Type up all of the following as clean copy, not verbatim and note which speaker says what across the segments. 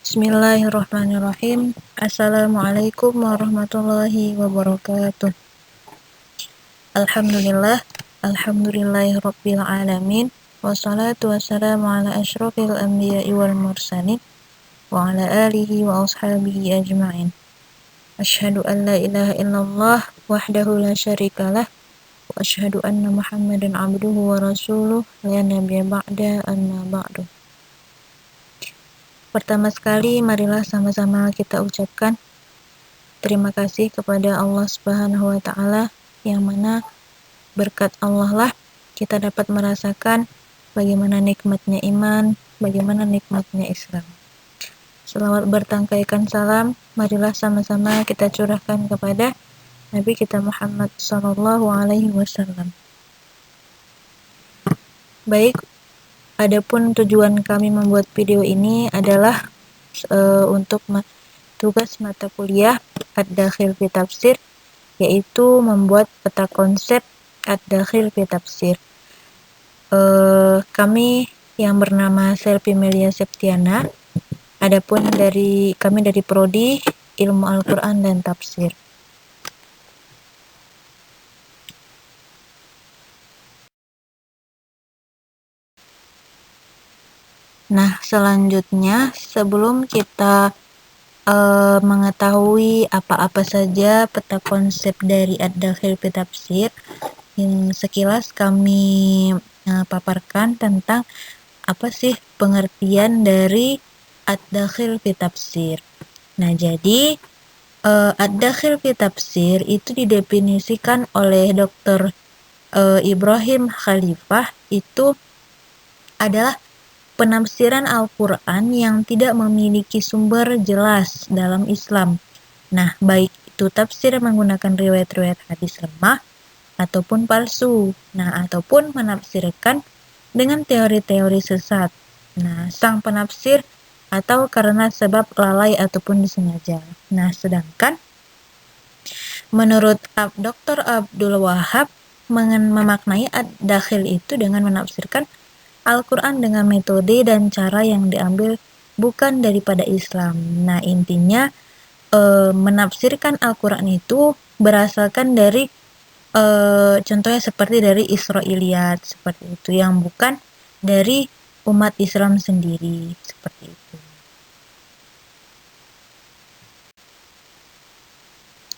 Speaker 1: Bismillahirrahmanirrahim. Assalamualaikum warahmatullahi wabarakatuh. Alhamdulillah, alhamdulillahirabbil alamin. Wassalatu wassalamu ala asyrofil anbiya'i wal mursalin wa ala alihi wa ashabihi ajma'in. Asyhadu an la ilaha illallah wahdahu la syarikalah wa asyhadu anna Muhammadan abduhu wa rasuluh la nabiyya ba'da amma ba'du. Pertama sekali, marilah sama-sama kita ucapkan terima kasih kepada Allah Subhanahu wa Ta'ala, yang mana berkat Allah lah kita dapat merasakan bagaimana nikmatnya iman, bagaimana nikmatnya Islam. Selawat bertangkaikan salam, marilah sama-sama kita curahkan kepada Nabi kita Muhammad Sallallahu Alaihi Wasallam. Baik, adapun tujuan kami membuat video ini adalah untuk tugas mata kuliah Ad-Dakhil fi Tafsir, yaitu membuat peta konsep Ad-Dakhil fi Tafsir. Kami yang bernama Selvi Melia Septiana, adapun kami dari Prodi Ilmu Al-Quran dan Tafsir. Nah, selanjutnya sebelum kita mengetahui apa-apa saja peta konsep dari Ad-Dakhil fi Tafsir, yang sekilas kami paparkan tentang apa sih pengertian dari Ad-Dakhil fi Tafsir. Nah, jadi Ad-Dakhil fi Tafsir itu didefinisikan oleh Dr. Ibrahim Khalifah, itu adalah penafsiran Al-Quran yang tidak memiliki sumber jelas dalam Islam. Nah, baik itu tafsir menggunakan riwayat-riwayat hadis lemah ataupun palsu. Nah, ataupun menafsirkan dengan teori-teori sesat. Nah, sang penafsir atau karena sebab lalai ataupun disengaja. Nah, sedangkan menurut Dr. Abdul Wahab memaknai Ad-Dakhil itu dengan menafsirkan Al-Quran dengan metode dan cara yang diambil bukan daripada Islam. Nah, intinya menafsirkan Al-Quran itu berasalkan dari contohnya seperti dari Israiliyat, seperti itu, yang bukan dari umat Islam sendiri, seperti itu.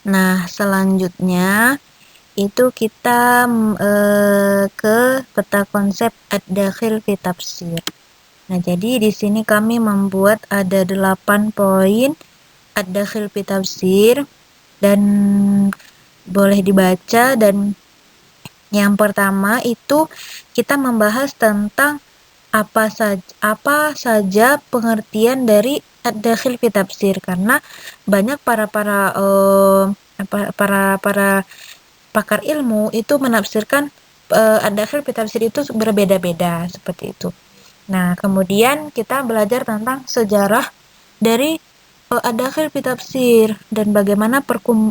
Speaker 1: Nah, selanjutnya itu kita ke peta konsep Ad-Dakhil fi Tafsir. Nah, jadi di sini kami membuat ada 8 poin Ad-Dakhil fi Tafsir dan boleh dibaca. Dan yang pertama itu kita membahas tentang apa saja pengertian dari Ad-Dakhil fi Tafsir, karena banyak para pakar ilmu itu menafsirkan Ad-Dakhil fi Tafsir itu berbeda-beda, seperti itu. Nah, kemudian kita belajar tentang sejarah dari Ad-Dakhil fi Tafsir dan bagaimana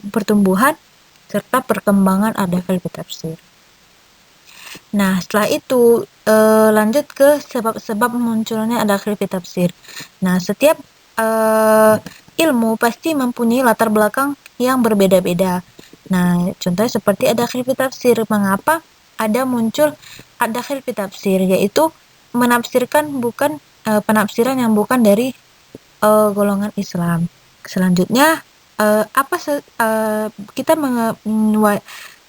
Speaker 1: pertumbuhan serta perkembangan Ad-Dakhil fi Tafsir. Nah, setelah itu lanjut ke sebab-sebab munculnya Ad-Dakhil fi Tafsir. Nah, setiap ilmu pasti mempunyai latar belakang yang berbeda-beda. Nah, contohnya seperti Ad-Dakhil fi Tafsir. Mengapa ada muncul Ad-Dakhil fi Tafsir, yaitu menafsirkan bukan penafsiran yang bukan dari golongan Islam. Selanjutnya kita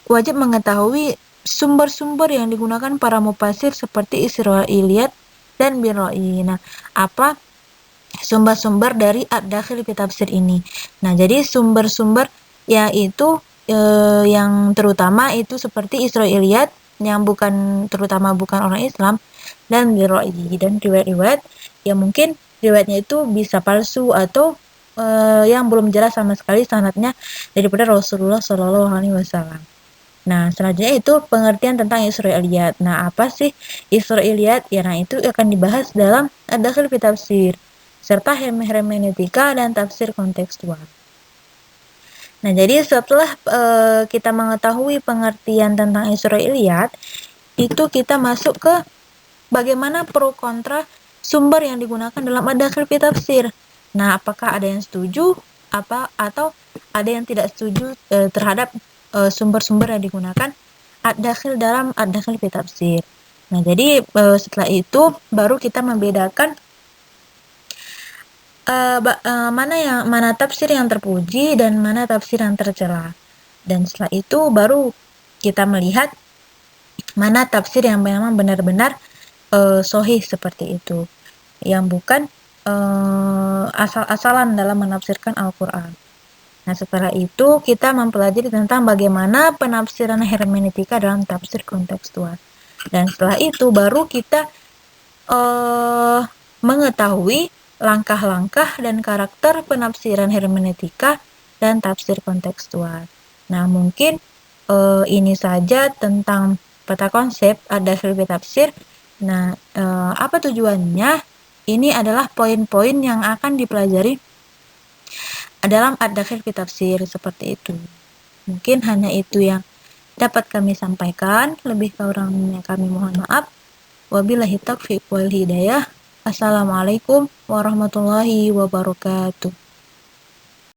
Speaker 1: wajib mengetahui sumber-sumber yang digunakan para mufasir seperti Israiliyat dan Birra'i. Nah, apa sumber-sumber dari Ad-Dakhil fi Tafsir ini? Nah, jadi sumber-sumber yaitu yang terutama itu seperti Israiliyat yang terutama bukan orang Islam, dan Birra'i, dan riwayat-riwayat yang mungkin riwayatnya itu bisa palsu atau yang belum jelas sama sekali sanadnya daripada Rasulullah Shallallahu Alaihi Wasallam. Nah, selanjutnya itu pengertian tentang Israiliyat. Nah, apa sih Israiliyat? Ya, nah itu akan dibahas dalam Ad-Dakhil fi Tafsir, serta hermeneutika dan tafsir kontekstual. Nah, jadi setelah kita mengetahui pengertian tentang Israiliyat, itu kita masuk ke bagaimana pro kontra sumber yang digunakan dalam Ad-Dakhil fi Tafsir. Nah, apakah ada yang setuju atau ada yang tidak setuju terhadap sumber-sumber yang digunakan ad-dakhil dalam ad-dakhil fi tafsir. Nah, jadi setelah itu baru kita membedakan mana tafsir yang terpuji dan mana tafsir yang tercela. Dan setelah itu baru kita melihat mana tafsir yang memang benar-benar sahih seperti itu, yang bukan asal-asalan dalam menafsirkan Al-Quran. Nah, setelah itu kita mempelajari tentang bagaimana penafsiran hermeneutika dalam tafsir kontekstual. Dan setelah itu baru kita mengetahui langkah-langkah dan karakter penafsiran hermeneutika dan tafsir kontekstual. Nah, mungkin ini saja tentang peta konsep ad-dakhil fi tafsir. Nah, apa tujuannya? Ini adalah poin-poin yang akan dipelajari dalam ad-dakhil fi tafsir seperti itu. Mungkin hanya itu yang dapat kami sampaikan. Lebih kurangnya kami mohon maaf. Wabillahi taufiq wal hidayah. Assalamualaikum warahmatullahi wabarakatuh.